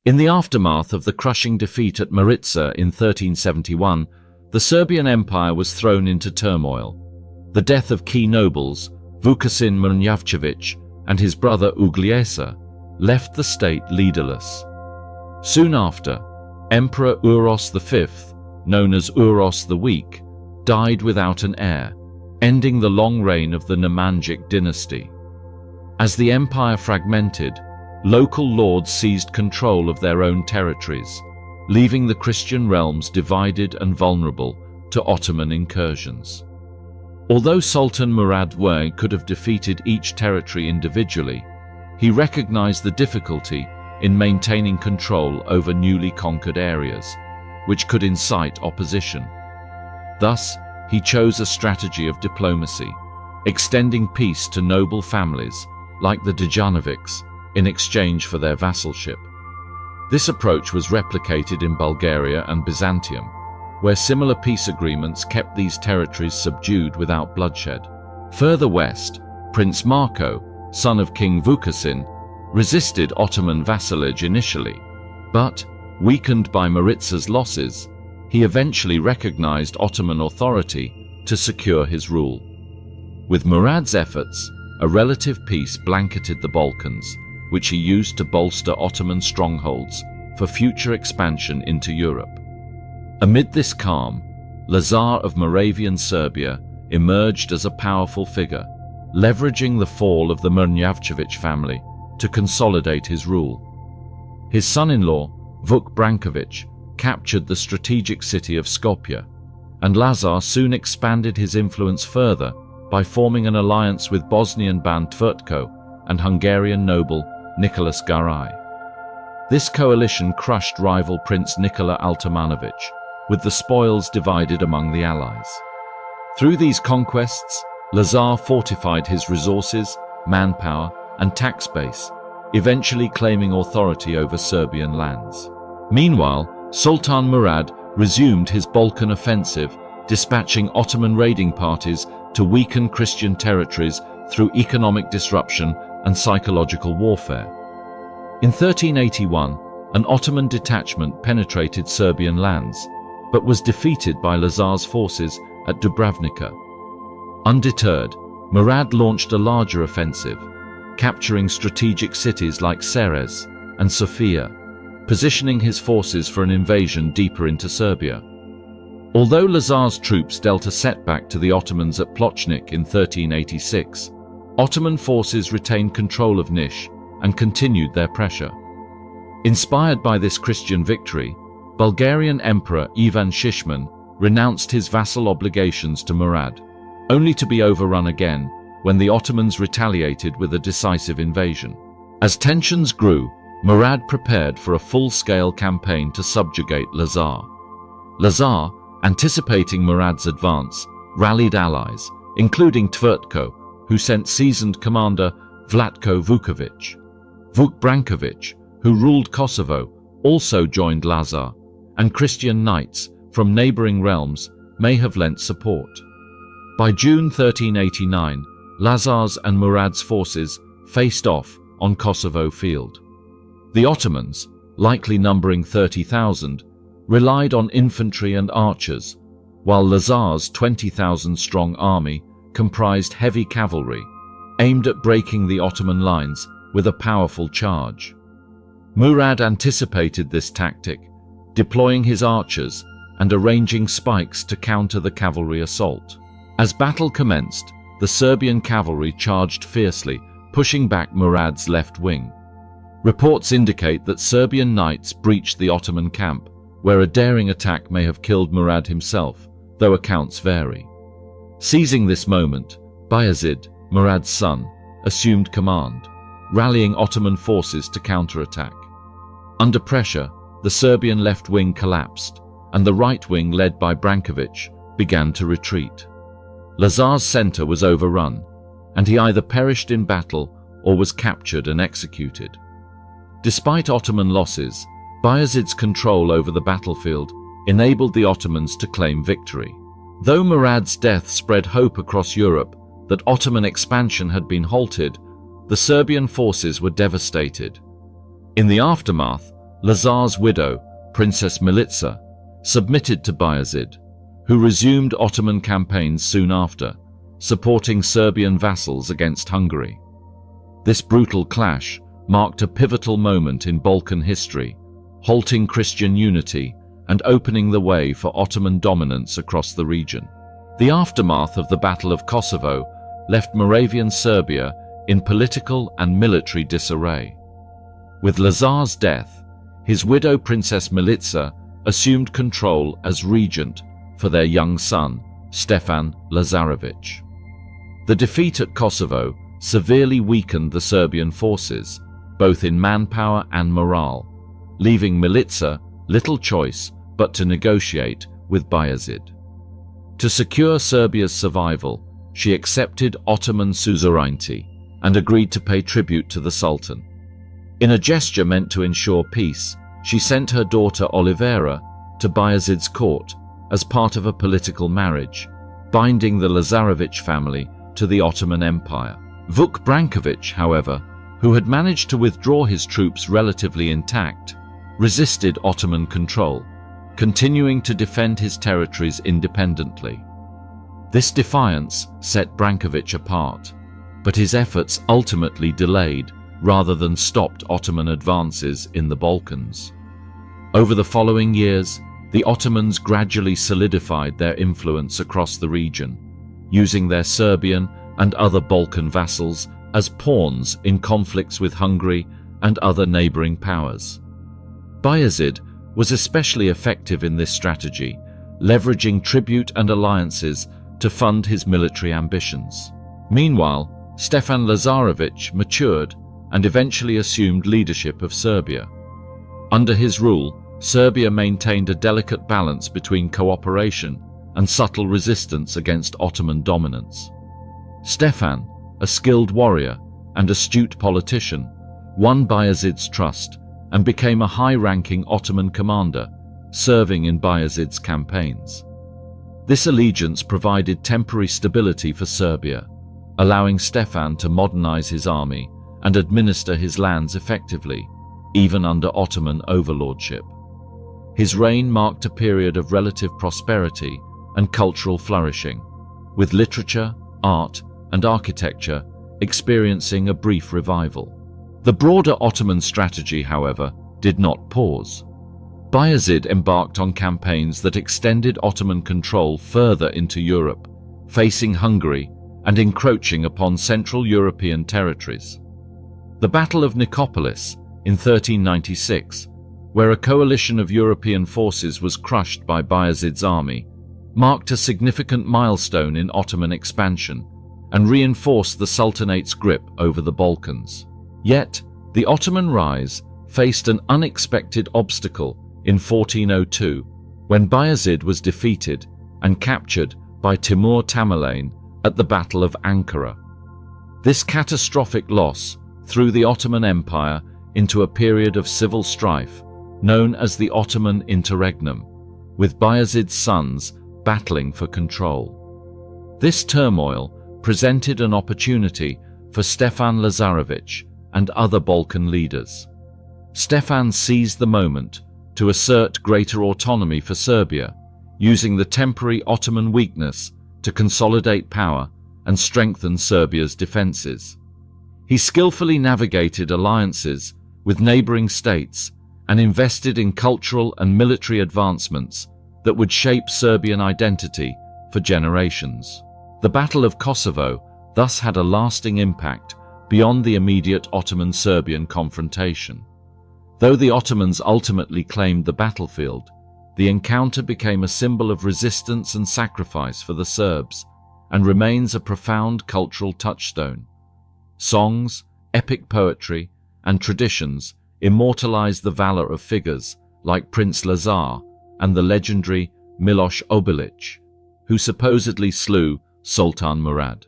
In the aftermath of the crushing defeat at Maritsa in 1371, the Serbian Empire was thrown into turmoil. The death of key nobles, Vukašin Mrnjavčević and his brother Ugljesa, left the state leaderless. Soon after, Emperor Uros V, known as Uros the Weak, died without an heir, ending the long reign of the Nemanjic dynasty. As the empire fragmented, local lords seized control of their own territories, leaving the Christian realms divided and vulnerable to Ottoman incursions. Although Sultan Murad I could have defeated each territory individually, he recognized the difficulty in maintaining control over newly conquered areas, which could incite opposition. Thus, he chose a strategy of diplomacy, extending peace to noble families like the Dejanovics in exchange for their vassalship. This approach was replicated in Bulgaria and Byzantium, where similar peace agreements kept these territories subdued without bloodshed. Further west, Prince Marko, son of King Vukašin, resisted Ottoman vassalage initially, but, weakened by Maritsa's losses, he eventually recognized Ottoman authority to secure his rule. With Murad's efforts, a relative peace blanketed the Balkans, which he used to bolster Ottoman strongholds for future expansion into Europe. Amid this calm, Lazar of Moravian Serbia emerged as a powerful figure, leveraging the fall of the Mrnjavčević family to consolidate his rule. His son-in-law, Vuk Branković, captured the strategic city of Skopje, and Lazar soon expanded his influence further by forming an alliance with Bosnian band Tvrtko and Hungarian noble Nicholas Garai. This coalition crushed rival Prince Nikola Altomanović, with the spoils divided among the allies. Through these conquests, Lazar fortified his resources, manpower, and tax base, eventually claiming authority over Serbian lands. Meanwhile, Sultan Murad resumed his Balkan offensive, dispatching Ottoman raiding parties to weaken Christian territories through economic disruption and psychological warfare. In 1381, an Ottoman detachment penetrated Serbian lands, but was defeated by Lazar's forces at Dubravnica. Undeterred, Murad launched a larger offensive, capturing strategic cities like Ceres and Sofia, positioning his forces for an invasion deeper into Serbia. Although Lazar's troops dealt a setback to the Ottomans at Plochnik in 1386, Ottoman forces retained control of Niš and continued their pressure. Inspired by this Christian victory, Bulgarian Emperor Ivan Shishman renounced his vassal obligations to Murad, only to be overrun again when the Ottomans retaliated with a decisive invasion. As tensions grew, Murad prepared for a full-scale campaign to subjugate Lazar. Lazar, anticipating Murad's advance, rallied allies, including Tvrtko, who sent seasoned commander Vlatko Vuković. Vuk Branković, who ruled Kosovo, also joined Lazar, and Christian knights from neighboring realms may have lent support. By June 1389, Lazar's and Murad's forces faced off on Kosovo field. The Ottomans, likely numbering 30,000, relied on infantry and archers, while Lazar's 20,000-strong army comprised heavy cavalry, aimed at breaking the Ottoman lines with a powerful charge. Murad anticipated this tactic, deploying his archers and arranging spikes to counter the cavalry assault. As battle commenced, the Serbian cavalry charged fiercely, pushing back Murad's left wing. Reports indicate that Serbian knights breached the Ottoman camp, where a daring attack may have killed Murad himself, though accounts vary. Seizing this moment, Bayezid, Murad's son, assumed command, rallying Ottoman forces to counterattack. Under pressure, the Serbian left wing collapsed, and the right wing, led by Branković, began to retreat. Lazar's center was overrun, and he either perished in battle or was captured and executed. Despite Ottoman losses, Bayezid's control over the battlefield enabled the Ottomans to claim victory. Though Murad's death spread hope across Europe that Ottoman expansion had been halted, the Serbian forces were devastated. In the aftermath, Lazar's widow, Princess Milica, submitted to Bayezid, who resumed Ottoman campaigns soon after, supporting Serbian vassals against Hungary. This brutal clash marked a pivotal moment in Balkan history, halting Christian unity and opening the way for Ottoman dominance across the region. The aftermath of the Battle of Kosovo left Moravian Serbia in political and military disarray. With Lazar's death, his widow Princess Milica assumed control as regent for their young son, Stefan Lazarević. The defeat at Kosovo severely weakened the Serbian forces, both in manpower and morale, leaving Milica little choice but to negotiate with Bayezid. To secure Serbia's survival, she accepted Ottoman suzerainty and agreed to pay tribute to the Sultan. In a gesture meant to ensure peace, she sent her daughter Olivera to Bayezid's court as part of a political marriage, binding the Lazarević family to the Ottoman Empire. Vuk Branković, however, who had managed to withdraw his troops relatively intact, resisted Ottoman control, continuing to defend his territories independently. This defiance set Branković apart, but his efforts ultimately delayed rather than stopped Ottoman advances in the Balkans. Over the following years, the Ottomans gradually solidified their influence across the region, using their Serbian and other Balkan vassals as pawns in conflicts with Hungary and other neighboring powers. Bayezid was especially effective in this strategy, leveraging tribute and alliances to fund his military ambitions. Meanwhile, Stefan Lazarević matured and eventually assumed leadership of Serbia. Under his rule, Serbia maintained a delicate balance between cooperation and subtle resistance against Ottoman dominance. Stefan, a skilled warrior and astute politician, won Bayezid's trust and became a high-ranking Ottoman commander, serving in Bayezid's campaigns. This allegiance provided temporary stability for Serbia, allowing Stefan to modernize his army and administer his lands effectively, even under Ottoman overlordship. His reign marked a period of relative prosperity and cultural flourishing, with literature, art, and architecture experiencing a brief revival. The broader Ottoman strategy, however, did not pause. Bayezid embarked on campaigns that extended Ottoman control further into Europe, facing Hungary and encroaching upon Central European territories. The Battle of Nicopolis in 1396, where a coalition of European forces was crushed by Bayezid's army, marked a significant milestone in Ottoman expansion and reinforced the Sultanate's grip over the Balkans. Yet, the Ottoman rise faced an unexpected obstacle in 1402, when Bayezid was defeated and captured by Timur Tamerlane at the Battle of Ankara. This catastrophic loss threw the Ottoman Empire into a period of civil strife known as the Ottoman Interregnum, with Bayezid's sons battling for control. This turmoil presented an opportunity for Stefan Lazarević and other Balkan leaders. Stefan seized the moment to assert greater autonomy for Serbia, using the temporary Ottoman weakness to consolidate power and strengthen Serbia's defenses. He skillfully navigated alliances with neighboring states and invested in cultural and military advancements that would shape Serbian identity for generations. The Battle of Kosovo thus had a lasting impact beyond the immediate Ottoman-Serbian confrontation. Though the Ottomans ultimately claimed the battlefield, the encounter became a symbol of resistance and sacrifice for the Serbs and remains a profound cultural touchstone. Songs, epic poetry, and traditions immortalize the valor of figures like Prince Lazar and the legendary Miloš Obilić, who supposedly slew Sultan Murad.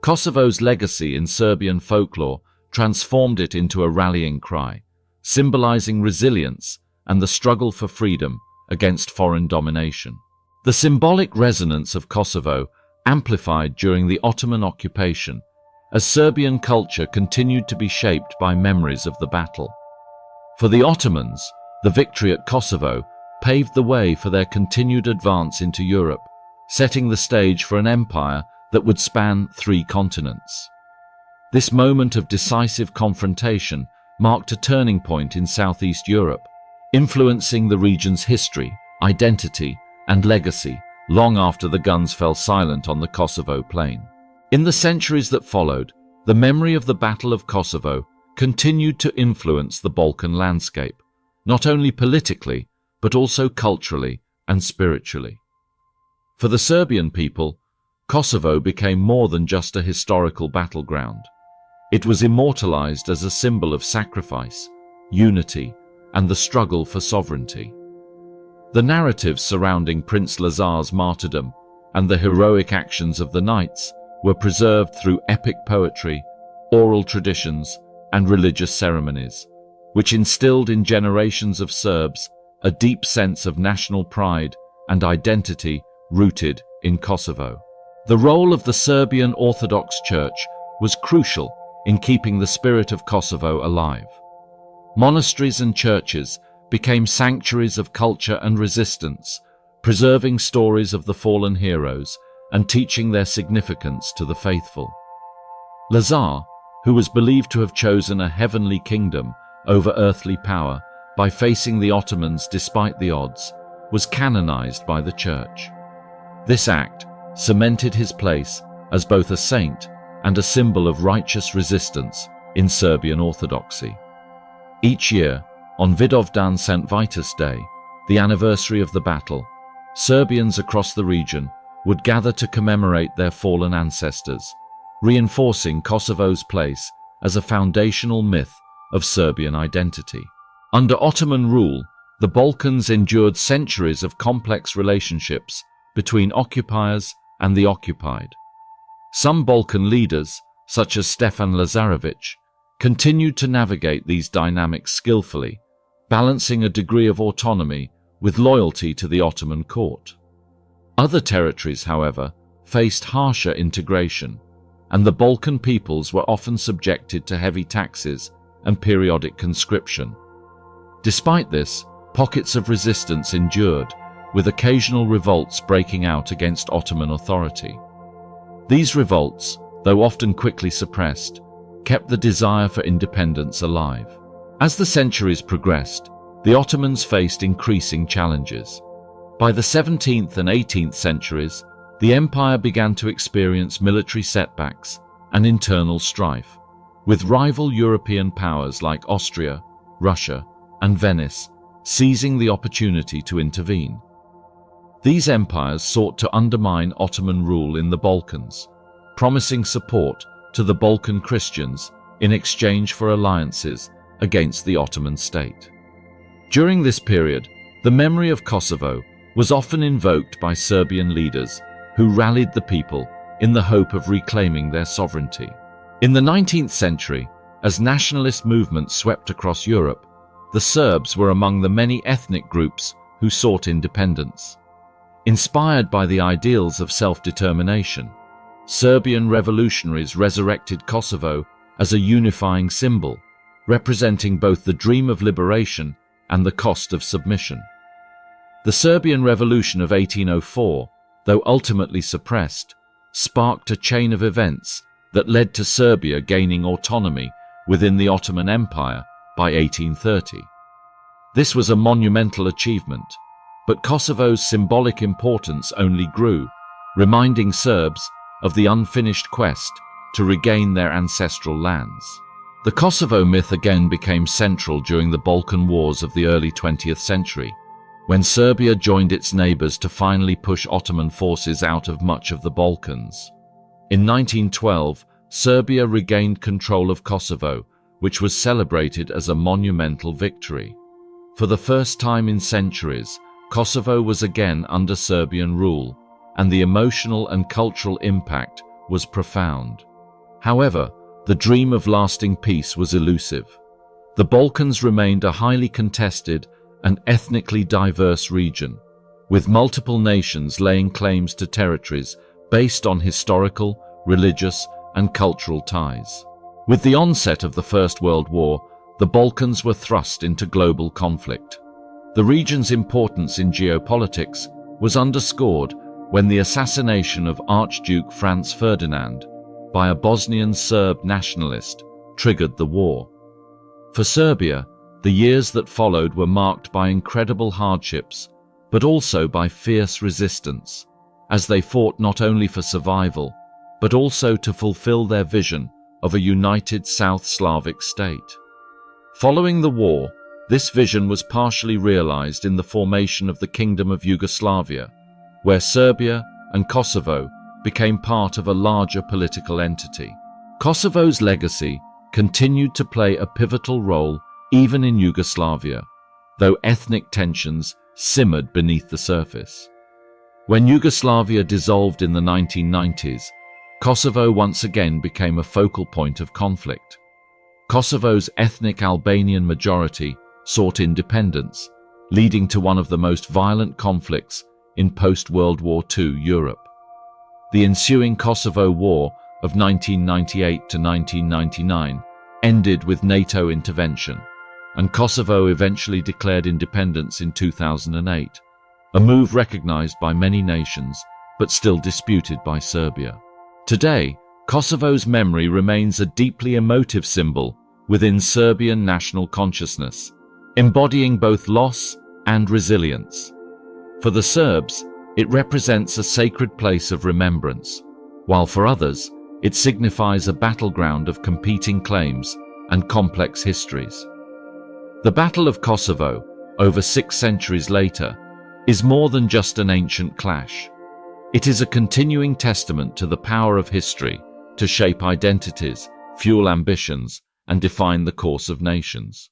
Kosovo's legacy in Serbian folklore transformed it into a rallying cry, symbolizing resilience and the struggle for freedom against foreign domination. The symbolic resonance of Kosovo amplified during the Ottoman occupation, as Serbian culture continued to be shaped by memories of the battle. For the Ottomans, the victory at Kosovo paved the way for their continued advance into Europe, setting the stage for an empire that would span 3 continents. This moment of decisive confrontation marked a turning point in Southeast Europe, influencing the region's history, identity, and legacy long after the guns fell silent on the Kosovo plain. In the centuries that followed, the memory of the Battle of Kosovo continued to influence the Balkan landscape, not only politically, but also culturally and spiritually. For the Serbian people, Kosovo became more than just a historical battleground. It was immortalized as a symbol of sacrifice, unity, and the struggle for sovereignty. The narratives surrounding Prince Lazar's martyrdom and the heroic actions of the knights were preserved through epic poetry, oral traditions, and religious ceremonies, which instilled in generations of Serbs a deep sense of national pride and identity rooted in Kosovo. The role of the Serbian Orthodox Church was crucial in keeping the spirit of Kosovo alive. Monasteries and churches became sanctuaries of culture and resistance, preserving stories of the fallen heroes and teaching their significance to the faithful. Lazar, who was believed to have chosen a heavenly kingdom over earthly power by facing the Ottomans despite the odds, was canonized by the Church. This act cemented his place as both a saint and a symbol of righteous resistance in Serbian Orthodoxy. Each year, on Vidovdan St. Vitus Day, the anniversary of the battle, Serbians across the region would gather to commemorate their fallen ancestors, reinforcing Kosovo's place as a foundational myth of Serbian identity. Under Ottoman rule, the Balkans endured centuries of complex relationships between occupiers and the occupied. Some Balkan leaders, such as Stefan Lazarevic, continued to navigate these dynamics skillfully, balancing a degree of autonomy with loyalty to the Ottoman court. Other territories, however, faced harsher integration, and the Balkan peoples were often subjected to heavy taxes and periodic conscription. Despite this, pockets of resistance endured, with occasional revolts breaking out against Ottoman authority. These revolts, though often quickly suppressed, kept the desire for independence alive. As the centuries progressed, the Ottomans faced increasing challenges. By the 17th and 18th centuries, the empire began to experience military setbacks and internal strife, with rival European powers like Austria, Russia, and Venice seizing the opportunity to intervene. These empires sought to undermine Ottoman rule in the Balkans, promising support to the Balkan Christians in exchange for alliances against the Ottoman state. During this period, the memory of Kosovo was often invoked by Serbian leaders who rallied the people in the hope of reclaiming their sovereignty. In the 19th century, as nationalist movements swept across Europe, the Serbs were among the many ethnic groups who sought independence. Inspired by the ideals of self-determination, Serbian revolutionaries resurrected Kosovo as a unifying symbol, representing both the dream of liberation and the cost of submission. The Serbian Revolution of 1804, though ultimately suppressed, sparked a chain of events that led to Serbia gaining autonomy within the Ottoman Empire by 1830. This was a monumental achievement, but Kosovo's symbolic importance only grew, reminding Serbs of the unfinished quest to regain their ancestral lands. The Kosovo myth again became central during the Balkan Wars of the early 20th century, when Serbia joined its neighbors to finally push Ottoman forces out of much of the Balkans. In 1912, Serbia regained control of Kosovo, which was celebrated as a monumental victory. For the first time in centuries, Kosovo was again under Serbian rule, and the emotional and cultural impact was profound. However, the dream of lasting peace was elusive. The Balkans remained a highly contested and ethnically diverse region, with multiple nations laying claims to territories based on historical, religious, and cultural ties. With the onset of the First World War, the Balkans were thrust into global conflict. The region's importance in geopolitics was underscored when the assassination of Archduke Franz Ferdinand by a Bosnian Serb nationalist triggered the war. For Serbia, the years that followed were marked by incredible hardships, but also by fierce resistance, as they fought not only for survival, but also to fulfill their vision of a united South Slavic state. Following the war, this vision was partially realized in the formation of the Kingdom of Yugoslavia, where Serbia and Kosovo became part of a larger political entity. Kosovo's legacy continued to play a pivotal role even in Yugoslavia, though ethnic tensions simmered beneath the surface. When Yugoslavia dissolved in the 1990s, Kosovo once again became a focal point of conflict. Kosovo's ethnic Albanian majority sought independence, leading to one of the most violent conflicts in post-World War II Europe. The ensuing Kosovo War of 1998 to 1999 ended with NATO intervention, and Kosovo eventually declared independence in 2008, a move recognized by many nations but still disputed by Serbia. Today, Kosovo's memory remains a deeply emotive symbol within Serbian national consciousness, embodying both loss and resilience. For the Serbs, it represents a sacred place of remembrance, while for others, it signifies a battleground of competing claims and complex histories. The Battle of Kosovo, over 6 centuries later, is more than just an ancient clash. It is a continuing testament to the power of history to shape identities, fuel ambitions, and define the course of nations.